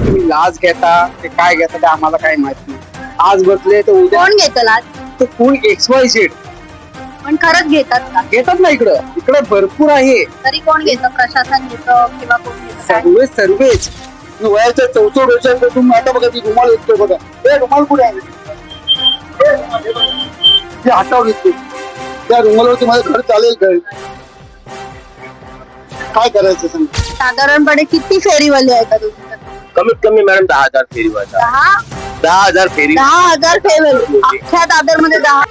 तुम्ही लाच घेता ते काय घेता ते आम्हाला काही माहित नाही. आज बसले तर उद्या कोण घेतं लाच? तो कोण XYZ पण खरंच घेतात का? घेतात ना. इकडं इकडे भरपूर आहे. तरी कोण घेतं? प्रशासन घेतं किंवा कोण घेतं? काय? सर्वेच वयाच्या 64 वर्षांचा तुम्ही आता बघा ती रुमाल विकतो बघा. हे रुमाल कुठे आहे? हे रुमाल, हे बघा. ते हातावर विकतो. त्या रुमालावरती माझं घर चालेल काय करायचं सांग. साधारणपणे किती फेरीवाले आहेत तुमच्याकडे? कमीत कमी मॅडम 10,000 फेरीवाला. 10,000 फेरी. 10,000 फेरीवाले अख्ख्या दादर मध्ये 10.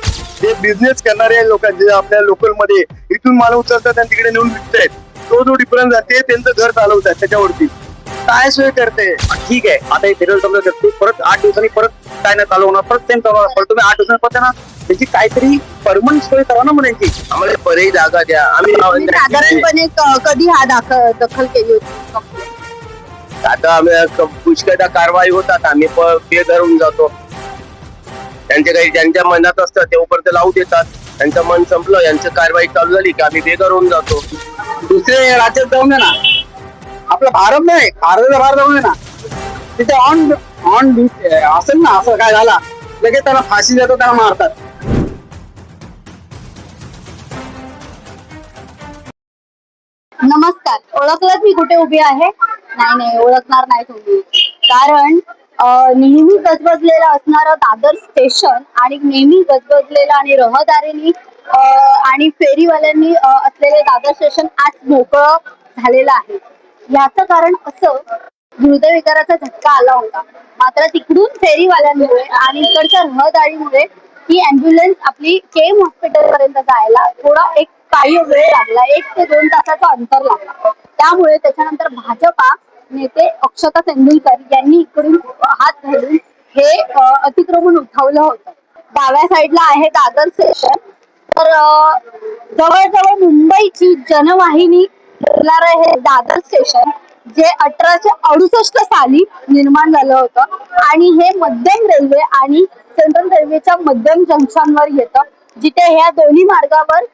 जे बिझनेस करणारे लोक जे आपल्या लोकल मध्ये इथून माल उचलतात आणि तिकडे नेऊन विकतायत, तो जो डिफरन्स आहे ते त्यांचं घर चालवतात त्याच्यावरती काय सोय करते. ठीक आहे, आता हे फेरीवाला समजा करतो, परत 8 दिवसांनी परत काय नाही चालू होणार, परत सेम चालू होणार. पण तुम्ही 8 दिवसांनी परत ना त्याची काहीतरी परमनंट सोय करा ना. म्हणून आम्हाला पर्यायी जागा द्या. आम्ही तुम्ही साधारणपणे कधी दखल केली होती complaint? आता आम्ही पुष्कळदा कारवाई होतात, आम्ही बेधरून जातो. त्यांच्या काही ज्यांच्या मनात असतं तेव्हापर्यंत लावू देतात. त्यांचं मन संपलं, यांची कारवाई चालू झाली की आम्ही बेघर होऊन जातो. दुसरे राज्यात जाऊन दे ना. आपलं भारत नाही, भारताचा बाहेर जाऊन दे ना. तिथे ऑन असेल ना. असं काय झाला लगेच त्यांना फाशी देतात, त्यांना मारतात. नमस्कार, ओळखलं मी कुठे उभी आहे? नाही ओळखणार नाही तुम्ही, कारण नेहमी गजबजलेलं असणारं दादर स्टेशन आणि नेहमी गजबजलेलं आणि रहदारीनी आणि फेरीवाल्यांनी असलेले दादर स्टेशन आज मोकळं झालेलं आहे. याचं कारण असं, हृदयविकाराचा झटका आला होता, मात्र तिकडून फेरीवाल्यांमुळे आणि इकडच्या रहदारीमुळे ही अँब्युलन्स आपली केम हॉस्पिटल पर्यंत जायला थोडा एक काही वेळ लागला. 1 ते 2 तासाचा अंतर लागला. त्यामुळे त्याच्यानंतर भाजपा नेते अक्षता तेंडुलकर यांनी इकडून हात घालून हे अतिक्रमण उठवलं होतं. डाव्या साईडला आहे दादर स्टेशन. तर जवळजवळ मुंबईची जनवाहिनी बोलणारं हे दादर स्टेशन जे 1868 साली निर्माण झालं होतं आणि हे मध्यम रेल्वे आणि सेंट्रल रेल्वेच्या मध्यम जंक्शनवर येतं, जिथे ह्या दोन्ही मार्गावर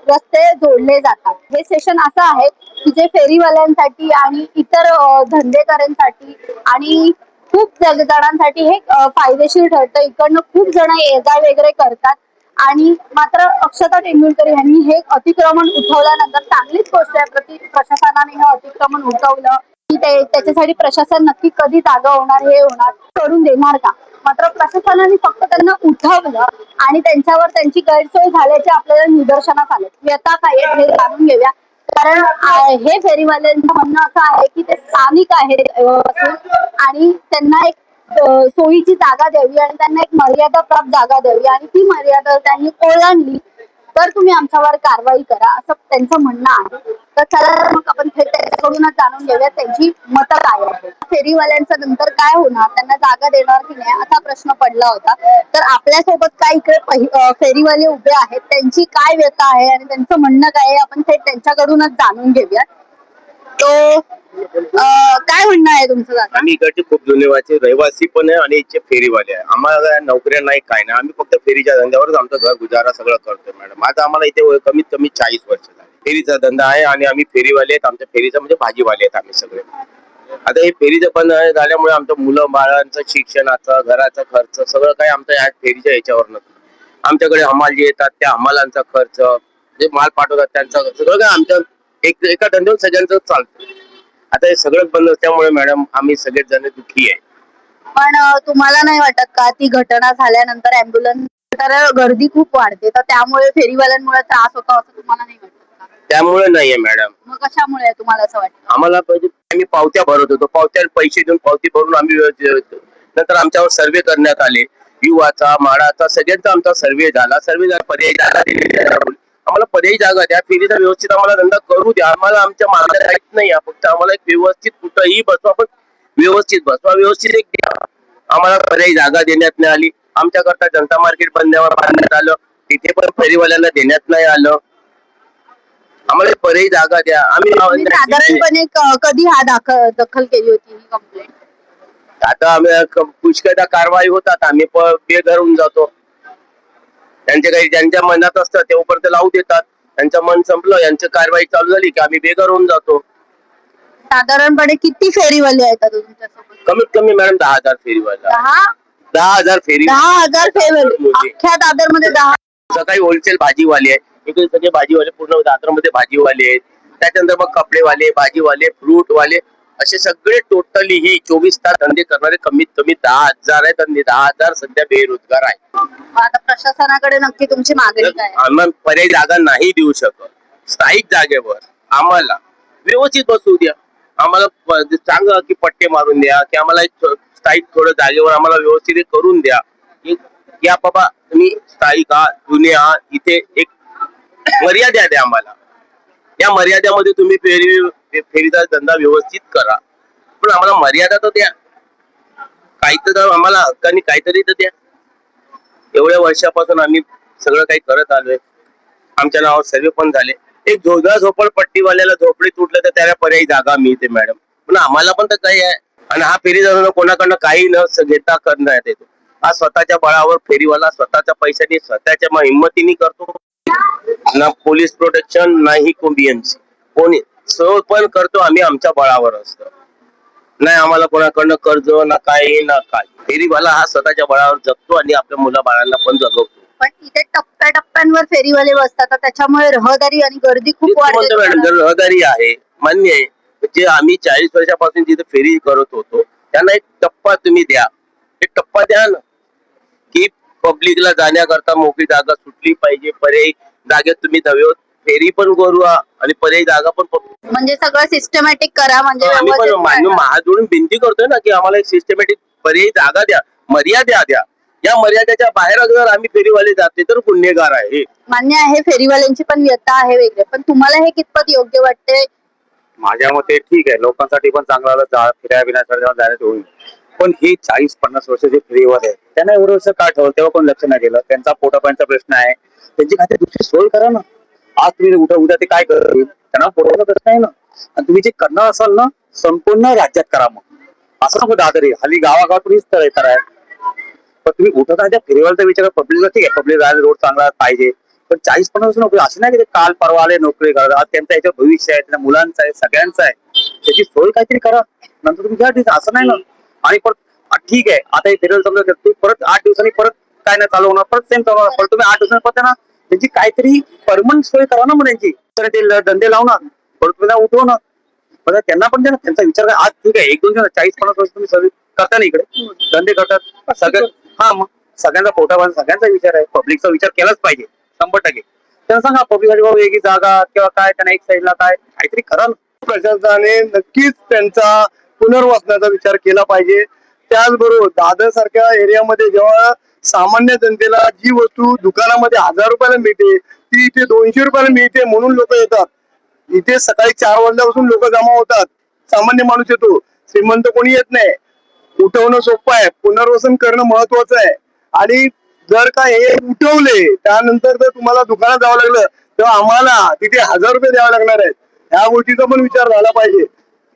रस्ते जोडले जातात. हे स्टेशन असं आहे की जे फेरीवाल्यांसाठी आणि इतर धंदेकऱ्यांसाठी आणि खूप जणांसाठी हे फायदेशीर ठरतं. इकडनं खूप जण ये जा वगैरे करतात आणि मात्र अक्षता तेंडुलकर यांनी हे अतिक्रमण उठवल्यानंतर चांगलीच गोष्ट आहे. प्रशासनाने हे अतिक्रमण उठवलं की त्याच्यासाठी प्रशासन नक्की कधी जागा होणार, हे होणार, करून देणार का? मात्र प्रशासनाने फक्त त्यांना उठवलं आणि त्यांच्यावर त्यांची गैरसोय झाल्याचे आपल्याला निदर्शनास आले. व्यथा काय हे जाणून घेऊया. कारण हे फेरीवाल्यांचं म्हणणं असं आहे की ते स्थानिक आहेत आणि त्यांना एक सोयीची जागा द्यावी आणि त्यांना एक मर्यादा प्राप्त जागा द्यावी आणि ती मर्यादा त्यांनी ओलांडली तर तुम्ही आमच्यावर कारवाई करा, असं त्यांचं म्हणणं आहे. तर चला मग आपण त्यांच्याकडूनच जाणून घेऊया त्यांची मतं काय आहे. फेरीवाल्यांचं नंतर काय होणार, त्यांना जागा देणार की नाही असा प्रश्न पडला होता. तर आपल्यासोबत काय इकडे फेरीवाले उभे आहेत, त्यांची काय व्यथा आहे आणि त्यांचं म्हणणं काय आहे आपण थेट त्यांच्याकडूनच जाणून घेऊया. तो काय म्हणणं आहे तुमचं? आम्ही इकडचे खूप जुनेवाचे रहिवासी पण आहे आणि इथे फेरीवाले आहे. आम्हाला नोकऱ्या नाही काय नाही, आम्ही फक्त फेरीच्या धंद्यावरच आमचं घर गुजारा सगळं करतोय मॅडम. आता आम्हाला इथे कमीत कमी 40 वर्ष झाली फेरीचा धंदा आहे आणि आम्ही फेरीवाले आहेत. आमच्या फेरीचा म्हणजे भाजीवाले आहेत आम्ही सगळे. आता हे फेरीचं बंद झाल्यामुळे आमचं मुलं बाळांचं शिक्षणाचं, घराचा खर्च सगळं काही आमचं या फेरीच्या याच्यावर नसतं. आमच्याकडे हमाल जे येतात त्या हमालांचा खर्च, जे माल पाठवतात त्यांचा सगळं काय आमच्या एका धंद्यावर सगळ्यांचं चालतं. आता हे सगळं बंद असल्यामुळे मॅडम आम्ही सगळेच जण दुःखी आहे. पण तुम्हाला नाही वाटत का ती घटना झाल्यानंतर अँब्युलन्स तर गर्दी खूप वाढते, तर त्यामुळे फेरीवाल्यांमुळे त्रास होतो असं तुम्हाला नाही वाटत का? त्यामुळे नाहीये मॅडम. मग कशामुळे तुम्हाला असं वाटतं? आम्हाला पहिले आम्ही पावत्या भरत होतो, पावत्या पैसे देऊन पावती भरून आम्ही नंतर आमच्यावर सर्वे करण्यात आले. युवाचा, माडाचा सगळ्यांचा आमचा सर्वे झाला. पर्यायी जागा दिली. आम्हाला पर्यायी जागा द्या, फेरीचा व्यवस्थित आम्हाला धंदा करू द्या. आम्हाला आमच्या मागण्या काहीच नाही, फक्त आम्हाला एक व्यवस्थित कुठंही बसवा, पण व्यवस्थित बसवा, व्यवस्थित एक द्या. आम्हाला पर्यायी जागा देण्यात नाही आली. आमच्याकरता जनता मार्केट बांधण्यात आलं, तिथे पण फेरीवाल्यांना देण्यात नाही आलं. आम्हाला पर्यायी जागा द्या. आम्ही साधारणपणे कधी दखल केली होती ही कंप्लेंट? आता आम्ही पुष्कळदा कारवाई होतात, आम्ही बेघर होऊन जातो. त्यांच्या काही ज्यांच्या मनात असतं तेव्हापर्यंत लावू देतात. त्यांचं मन संपलं, यांची कारवाई चालू झाली की आम्ही बेघर होऊन जातो. साधारणपणे किती फेरीवाले आहेत आता तुमच्यासोबत? कमीत कमी मॅडम 10,000 फेरीवाला. 10,000 फेरी. 10,000 फेरीवाले अख्ख्या दादर मध्ये 10. सकाळी होलसेल भाजीवाले आहेत, इकडे सगळे भाजीवाले पूर्ण दादरमध्ये भाजीवाले आहेत. त्याच्यानंतर मग कपडेवाले, भाजीवाले, फ्रूटवाले असे सगळे टोटली ही 24 तास धंदे करणारे कमीत कमी 10,000 आहेत आणि 10,000 सध्या बेरोजगार आहेत. आता प्रशासनाकडे नक्की तुमची मागणी काय आहे? आम्हाला पर्यायी जागा नाही देऊ शकत. स्थायिक जागेवर आम्हाला व्यवस्थित बसवू द्या. आम्हाला सांगा की पट्टे मारून द्या, की आम्हाला एक स्थायिक थोडं जागेवर आम्हाला व्यवस्थित करून द्या. या बाबा तुम्ही स्थायिक आहात, जुने आहात, इथे एक मर्यादा द्या आम्हाला. या मर्यादेमध्ये तुम्ही फेरीचा धंदा व्यवस्थित करा, पण आम्हाला मर्यादा तर द्या. काहीतरी आम्हाला हक्काने काहीतरी तर द्या. एवढ्या वर्षापासून आम्ही सगळं काही करत आलोय. आमच्या नावावर सर्वे पण झाले. एक झोपडपट्टीवाल्याला झोपडी तुटलं तर त्याला पर्यायी जागा मिळते मॅडम, पण आम्हाला पण तर काही आहे. आणि हा फेरीचा कोणाकडनं काही न घेता करण्यात येतो. हा स्वतःच्या बळावर फेरीवाला स्वतःच्या पैशाने स्वतःच्या हिंमतीने करतो. ना पोलीस प्रोटेक्शन नाही बीएमसी कोणी पण करतो. आम्ही आमच्या बळावर असतो. नाही आम्हाला कोणाकडनं कर्ज ना काही ना काय. फेरीवाला हा स्वतःच्या बळावर जगतो आणि आपल्या मुला बाळांना पण जगवतो. पण इथे टप्प्याटप्प्यांवर फेरीवाले बसतात तर त्याच्यामुळे रहदारी आणि गर्दी खूप वाढते. मॅडम जर रहदारी आहे मान्य आहे, जे आम्ही 40 वर्षापासून जिथे फेरी करत होतो त्यांना एक टप्पा तुम्ही द्या. एक टप्पा द्या ना, की पब्लिकला जाण्याकरता मोकळी जागा सुटली पाहिजे. पर्यायी जागेत तुम्ही धवेत फेरी पण करू आणि पर्यायी जागा पण. म्हणजे सगळं सिस्टमॅटिक करा. म्हणजे आम्ही पण हात जोडून विनंती करतोय ना, की आम्हाला एक सिस्टमॅटिक पर्यायी जागा द्या, मर्यादा द्या. या मर्यादेच्या बाहेर जर आम्ही फेरीवाले जाते तर गुन्हेगार आहे. मान्य आहे, फेरीवाल्यांची पण व्यथा आहे वेगळे, पण तुम्हाला हे कितपत योग्य वाटते? माझ्या मते ठीक आहे, लोकांसाठी पण चांगला फिरायला बिण्यासाठी जाण्यात होईल. पण हे 40-50 वर्ष जे फ्रीवर आहे त्यांना एवढं वर्ष का ठेवलं तेव्हा पण लक्ष नाही दिलं. त्यांचा पोटापाण्याचा प्रश्न आहे, त्यांची काही दुसरी सोय करा ना. आज तुम्ही उद्या ते काय करतील, त्यांना पोटाचा प्रश्न आहे ना. आणि तुम्ही जे करणार असाल ना संपूर्ण राज्यात करा. मग असं नको दादरी हल्ली गावागावातून स्थळ कराय. पण तुम्ही उठत आहे त्या फेरीवाल्याचा विचार पब्लिकला ठीक आहे, पब्लिक राहायला रोड चांगला पाहिजे. पण 40-50 वर्ष नोकरी असे नाही की काल परवा आले नोकरी करत. आज त्यांचा याच्यात भविष्य आहे, त्यांच्या मुलांचं आहे, सगळ्यांचं आहे. त्याची सोय काहीतरी करा, नंतर तुम्ही घ्या. असं नाही ना. आणि परत ठीक आहे आता हे फेरीवाला समजा परत 8 दिवसांनी परत काय नाही चालू होणार, परत सेम चालू होणार. पण तुम्ही 8 दिवसांनी परत ना त्यांची काहीतरी परमनंट सोय करा ना. मग त्यांची तर ते धंदे लावणार परत तुम्ही उठवणार. पण त्यांना पण द्या ना त्यांचा विचार करा. आज ठीक आहे 1-2 40-50 वर्ष तुम्ही सर्व्हिस करता ना, इकडे धंदे करतात सगळं. हा मग सगळ्यांचा पोटापासून सगळ्यांचा विचार आहे. पब्लिकचा विचार केलाच पाहिजे 100%. त्यांना सांगा पब्लिकसाठी बाबा वेगळी जागा किंवा काय त्यांना एक साईडला काय काहीतरी करा ना. प्रशासनाने नक्कीच त्यांचा पुनर्वसनाचा विचार केला पाहिजे. त्याचबरोबर दादर सारख्या एरियामध्ये जेव्हा सामान्य जनतेला जी वस्तू दुकानामध्ये 1000 रुपयाला मिळते ती इथे 200 रुपयाला मिळते म्हणून लोक येतात. इथे सकाळी 4 वाजल्यापासून लोक जमा होतात. सामान्य माणूस येतो, श्रीमंत कोणी येत नाही. उठवणं सोपं आहे, पुनर्वसन करणं महत्वाचं आहे. आणि जर का हे उठवले त्यानंतर जर तुम्हाला दुकानात जावं लागलं तेव्हा आम्हाला तिथे 1000 रुपये द्यावे लागणार आहेत. ह्या गोष्टीचा पण विचार झाला पाहिजे.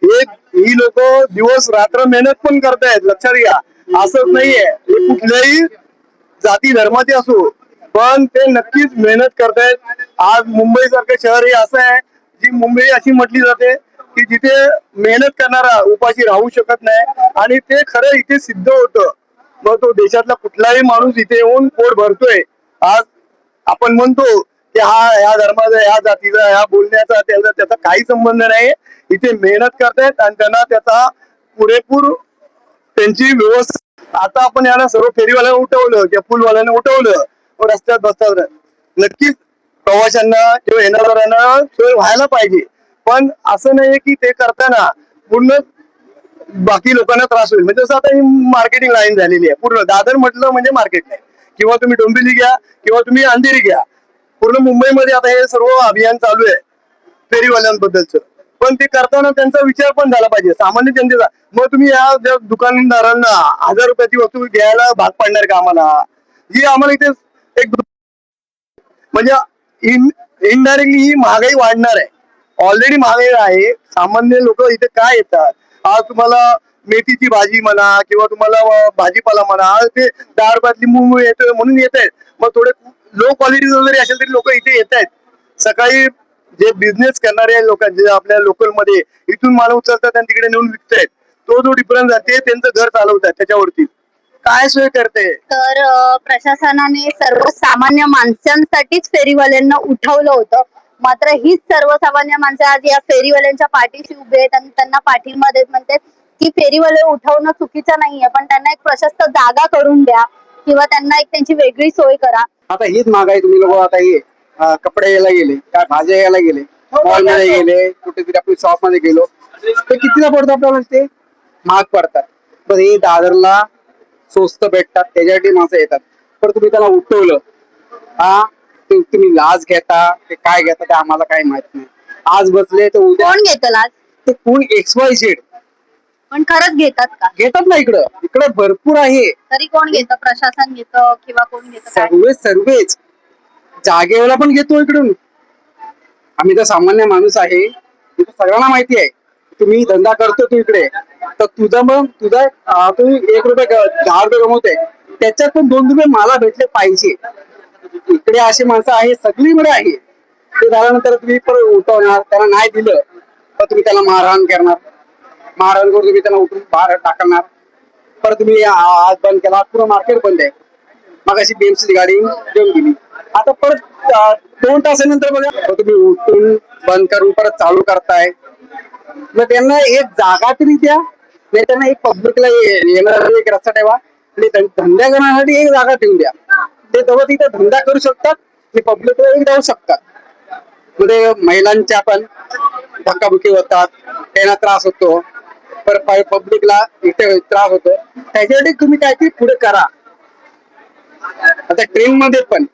ही लोक दिवस रात्र मेहनत पण करतायत, लक्षात घ्या. असंच नाहीये हे कुठल्याही जाती धर्माचे असो, पण ते नक्कीच मेहनत करतायत. आज मुंबई सारखं शहर हे असं आहे, जी मुंबई अशी म्हटली जाते की जिथे मेहनत करणारा उपाशी राहू शकत नाही. आणि ते खरं इथे सिद्ध होतं. मग तो देशातला कुठलाही माणूस इथे येऊन पोट भरतोय. आज आपण म्हणतो की हा ह्या धर्माचा, ह्या जातीचा, ह्या बोलण्याचा त्याचा काही संबंध नाही. इथे मेहनत करतायत आणि त्यांना त्याचा पुरेपूर त्यांची व्यवस्था. आता आपण यांना सर्व फेरीवाल्यांना उठवलं किंवा फुलवाल्यांना उठवलं रस्त्यात बसतात. नक्कीच प्रवाशांना किंवा येणाऱ्यांना सोय व्हायला पाहिजे. पण असं नाहीये की ते करताना पूर्ण बाकी लोकांना त्रास होईल. म्हणजे जसं आता ही मार्केटिंग लाईन झालेली आहे पूर्ण. दादर म्हटलं म्हणजे मार्केट नाही, किंवा तुम्ही डोंबिवली घ्या किंवा तुम्ही अंधेरी घ्या. पूर्ण मुंबईमध्ये आता हे सर्व अभियान चालू आहे फेरीवाल्यांबद्दलचं. पण ते करताना त्यांचा विचार पण झाला पाहिजे सामान्य जनतेचा. मग तुम्ही या दुकानदारांना 1000 रुपयाची वस्तू घ्यायला भाग पाडणार का आम्हाला? ही आम्हाला इथे एक म्हणजे इनडायरेक्टली ही महागाई वाढणार आहे. ऑलरेडी महागाई आहे. सामान्य लोक इथे काय येतात, आज तुम्हाला मेथीची भाजी म्हणा किंवा तुम्हाला भाजीपाला म्हणा ते 10 रुपयातली मूळ येतोय म्हणून येत आहेत. मग थोडे लो क्वालिटी जरी असेल तरी लोक इथे येत आहेत. सकाळी जे बिझनेस करणारे लोक जे आपल्या लोकल मध्ये इथून माल उचलतात आणि तिकडे नेऊन विकतायत, तो जो डिफरन्स आहे ते त्यांचं घर चालवतात त्याच्यावरती काय सोय करते. तर प्रशासनाने सर्वसामान्य माणसांसाठीच फेरीवाल्यांना उठवलं होतं. मात्र हीच सर्वसामान्य माणसं आज या फेरीवाल्यांच्या पाठीशी उभी आहेत आणि त्यांना पाठिंबा देत म्हणतात की फेरीवाले उठवणं चुकीचं नाहीये, पण त्यांना एक प्रशस्त जागा करून द्या किंवा त्यांना एक त्यांची वेगळी सोय करा. आता हीच महागाई तुम्ही लोक आता हे कपडे यायला गेले, काय भाज्या यायला गेले, मॉल मध्ये गेले, कुठेतरी आपल्या शॉप मध्ये गेलो, ते कितीला पडतं आपल्याला, ते महाग पडतात. पण हे दादरला स्वस्त भेटतात त्याच्यासाठी माणसं येतात. पण तुम्ही त्याला उठवलं, हा तुम्ही लाच घेता ते काय घेता ते आम्हाला काही माहित नाही. आज बसले तर उद्या कोण घेतं लाच? ते कोण XYZ पण खरंच घेतात का? घेतात ना. इकडं इकडे भरपूर आहे. तरी कोण घेतं? प्रशासन घेतं किंवा कोण घेतं? काय सर्वेच जागेवाला पण घेतो इकडून. आम्ही तर सामान्य माणूस आहे, इथं सगळ्यांना माहिती आहे. तुम्ही धंदा करतो तू इकडे, तर तुझा तू 1 रुपये 10 रुपये कमवते, त्याच्यात पण 2 रुपये मला भेटले पाहिजे. इकडे अशी माणसं आहे, सगळीकडे आहे. ते झाल्यानंतर तुम्ही परत उठवणार, त्याला नाही दिलं तर तुम्ही त्याला मारहाण करणार. मारहाण करून तुम्ही त्याला उठून बाहेर टाकणार. परत तुम्ही आज बंद केला, पूर्ण मार्केट बंद आहे. मग अशी BMC गाडी घेऊन गेली. आता परत 2 तासानंतर बघा तुम्ही उठून बंद करून परत चालू करताय. मग त्यांना एक जागा तरी द्या, नाही त्यांना एक पब्लिकला येणारा एक रस्ता ठेवा आणि धंदा करण्यासाठी एक जागा ठेवून द्या. ते तेव्हा तिथे धंदा करू शकतात आणि पब्लिकला एक जाऊ शकतात. मध्ये महिलांच्या पण धक्काबुक्की होतात, त्यांना त्रास होतो, परत पब्लिकला इथे त्रास होतो. त्याच्यासाठी तुम्ही काहीतरी पुढे करा. आता ट्रेन मध्ये पण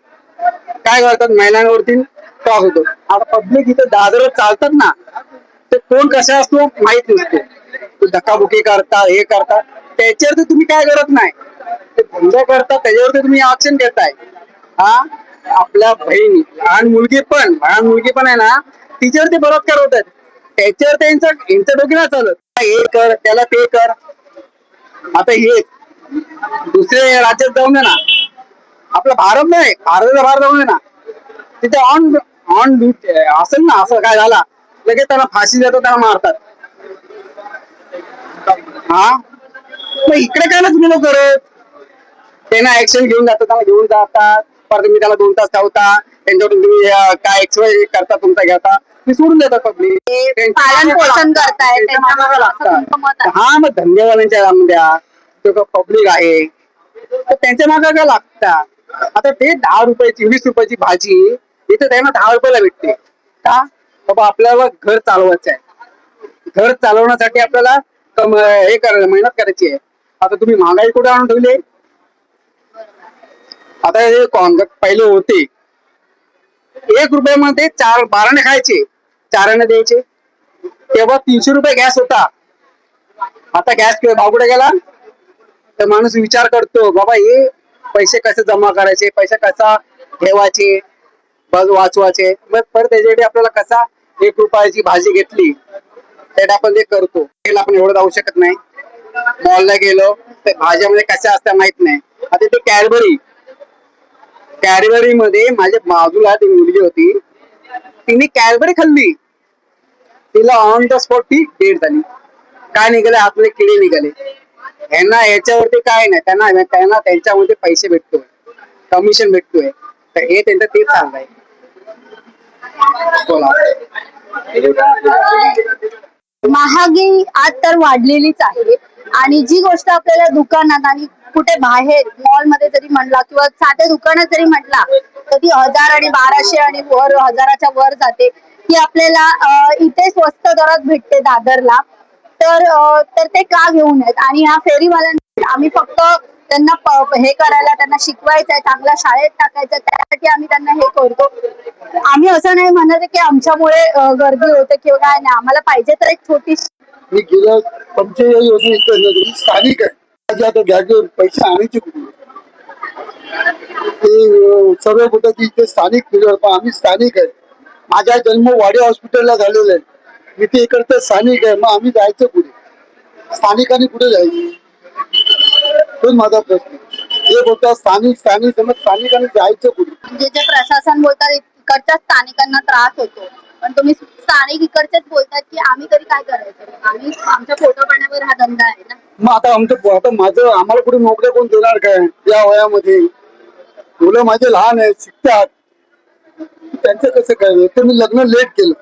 काय करतात, महिलांवरती त्रास होतो. आता पब्लिक इथे दादर चालतात ना, ते कोण कशा असतो माहित नसतो. धक्काबुक्की करतात, हे करतात, त्याच्यावरती तुम्ही काय करत नाही. ते धंदा करतात त्याच्यावरती तुम्ही ऍक्शन घेताय. हा आपल्या बहीण लहान मुलगी पण आहे ना, तिच्यावर ते बलात्कार होत आहेत. त्याच्यावर यांचं डोकी नाही चालत. हे कर त्याला ते कर. आता हे दुसऱ्या राज्यात जाऊन दे ना, आपला भारत नाही, भारत जाऊन दे ना, तिथे ऑन ऑन ड्युटी असेल ना, असं काय झाला लगेच त्याला फाशी देतात, त्याला मारतात. हा मग इकडे काय ना तुम्ही लोक करत, त्यांना ऍक्शन घेऊन जातात, त्याला घेऊन जातात. परत तुम्ही त्याला 2 तास ठेवता, त्यांच्याकडून तुम्ही काय XY करता, तुमचा घेता, मी सोडून देतात पब्लिक. पालन पोषण करताय त्यांच्या लागतात. हा मग धंदेवाल्यांच्या पब्लिक आहे तर त्यांच्या मागे काय लागतात. आता ते 10 रुपयाची 20 रुपयाची भाजी इथे त्यांना 10 रुपयाला भेटते का? बाबा आपल्याला घर चालवायचं आहे, घर चालवण्यासाठी आपल्याला हे करायला मेहनत करायची आहे. आता तुम्ही महागाई कुठे आणून ठेवली. आता हे पहिले होते 1 रुपयामध्ये 12 खायचे, 4 द्यायचे. तेव्हा 300 रुपये गॅस होता. आता गॅस भाव कुठे गेला. तर माणूस विचार करतो, बाबा हे पैसे कसे जमा करायचे, पैसे कसा ठेवायचे, बस वाचवायचे. मग परत त्याच्यासाठी आपल्याला कसा 1 रुपयाची भाजी घेतली त्याला आपण ते करतो. आपण एवढं जाऊ शकत नाही. मॉलला गेलो तर भाज्यामध्ये कशा असतात माहित नाही. आता ते कॅडबरी मध्ये माझ्या बाजूला ती मुलगी होती, तिने कॅडबरी खाल्ली, तिला ऑन द स्पॉट ती डेट झाली. काय निघाले, आतले किडे निघाले. यांना याच्यावरती काय नाही, त्यांना त्यांच्यामध्ये पैसे भेटतोय, कमिशन भेटतोय, तर हे त्यांचं ते चाललंय. महागाई आज तर वाढलेलीच आहे आणि जी गोष्ट आपल्याला दुकानात आणि कुठे बाहेर मॉलमध्ये जरी म्हणला किंवा साध्या दुकानात जरी म्हटला तर ती 1000 आणि 1200 आणि वर 1000च्या वर जाते, ती आपल्याला इथे स्वस्त दरात भेटते दादरला. तर ते का घेऊ नयेत. आणि ह्या फेरीवाल्यांना आम्ही फक्त त्यांना हे करायला, त्यांना शिकवायचंय, चांगल्या शाळेत टाकायचं, त्यासाठी आम्ही त्यांना हे करतो. आम्ही असं नाही म्हणत की आमच्यामुळे गर्दी होते किंवा काय नाही. आम्हाला पाहिजे तर एक छोटी मी गेल्या 45 वर्षी स्थानिक आहे. आता जागेवर पैसे आणायचे कुठे, ते सर्व कुठं की इथे स्थानिक फिरवर, पण आम्ही स्थानिक आहे. माझा जन्म वाडी हॉस्पिटलला झालेला आहे. मी ते इकडचं स्थानिक आहे, मग आम्ही जायचं कुठे, स्थानिकांनी कुठे जायचं, तोच माझा प्रश्न. हे बोलतात स्थानिक स्थानिक, मग स्थानिकांनी जायचं कुठे. म्हणजे जे प्रशासन बोलतात इकडच्या स्थानिकांना त्रास होतो, पण तुम्ही स्थानिक इकडचेच बोलतात की आम्ही तरी काय करायचं, आम्ही आमच्या पोटा पाण्यावर हा धंदा आहे ना. मग आता आम्हाला कुठे नोकऱ्या कोण देणार काय या वयामध्ये? मुलं माझे लहान आहेत, शिकतात. त्यांचं कसं काय? तर मी लग्न लेट केलं.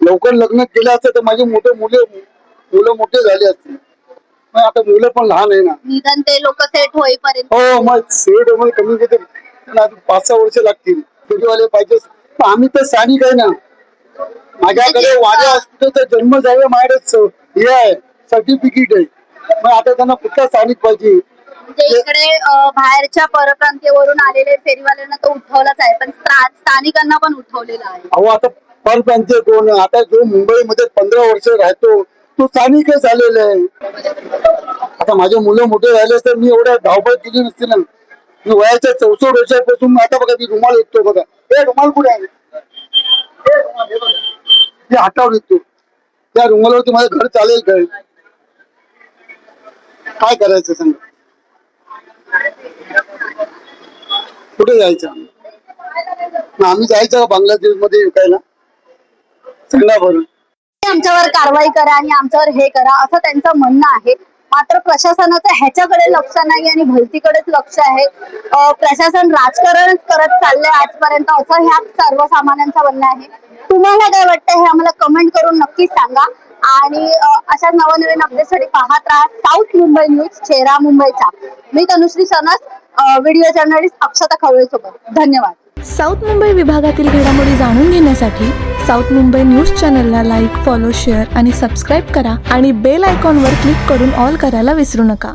लवकर लग्न केलं असतं तर माझे मुलं मोठे झाले असते. मग आता मुलं पण लहान आहे ना. निदान ते लोक सेट होईपर्यंत. हो, मग सेट मध्ये कमी घेते 5-6 वर्ष लागतील. पेटीवाले पाहिजे. पण आम्ही तर स्थानिक आहे ना. माझ्याकडे वाड्या हॉस्पिटलचा जन्म झाला, माझ्याकडे हे आहे, सर्टिफिकेट आहे. मग आता त्यांना कुठला स्थानिक पाहिजे? म्हणजे इकडे बाहेरच्या परप्रांतीयवरून आलेले फेरीवाल्यांना तर उठवलाच आहे, पण स्थानिकांना पण उठवलेला आहे. अहो, आता परप्रांतीय कोण? आता जो मुंबईमध्ये 15 वर्ष राहतो तो स्थानिकच झालेला आहे. आता माझे मुलं मोठे झाले तर मी एवढ्या धावपळ केली नसती ना. मी वयाच्या 64 वर्षापासून आता बघा मी रुमाल विकतो. बघा हे रुमाल कुठे आहे? हे हातावर विकतो. त्या रुमालावरती माझं घर चालेल काय करायचं सांग? कुठे जायचं? आम्ही जायचं का बांगलादेश मध्ये विकायला? सांगा बरं. आमच्यावर कारवाई करा आणि आमच्यावर हे करा असं त्यांचं म्हणणं आहे. मात्र प्रशासनाचं ह्याच्याकडे लक्ष नाही आणि भलतीकडेच लक्ष आहे. प्रशासन राजकारणच करत चाललंय आजपर्यंत असं ह्या सर्वसामान्यांचं म्हणणं आहे. तुम्हाला काय वाटतं हे आम्हाला कमेंट करून नक्कीच सांगा. आणि अशा नवनवीन अपडेटसाठी पाहत राहा साऊथ मुंबई न्यूज, चेहरा मुंबईचा. मी तनुश्री सनस, व्हिडिओ जर्नलिस्ट अक्षता खवळे सोबत. धन्यवाद. साऊथ मुंबई विभागातील घडामोडी जाणून घेण्यासाठी साऊथ मुंबई न्यूज चॅनलला लाईक, फॉलो, शेअर आणि सबस्क्राईब करा आणि बेल आयकॉनवर क्लिक करून ऑल करायला विसरू नका.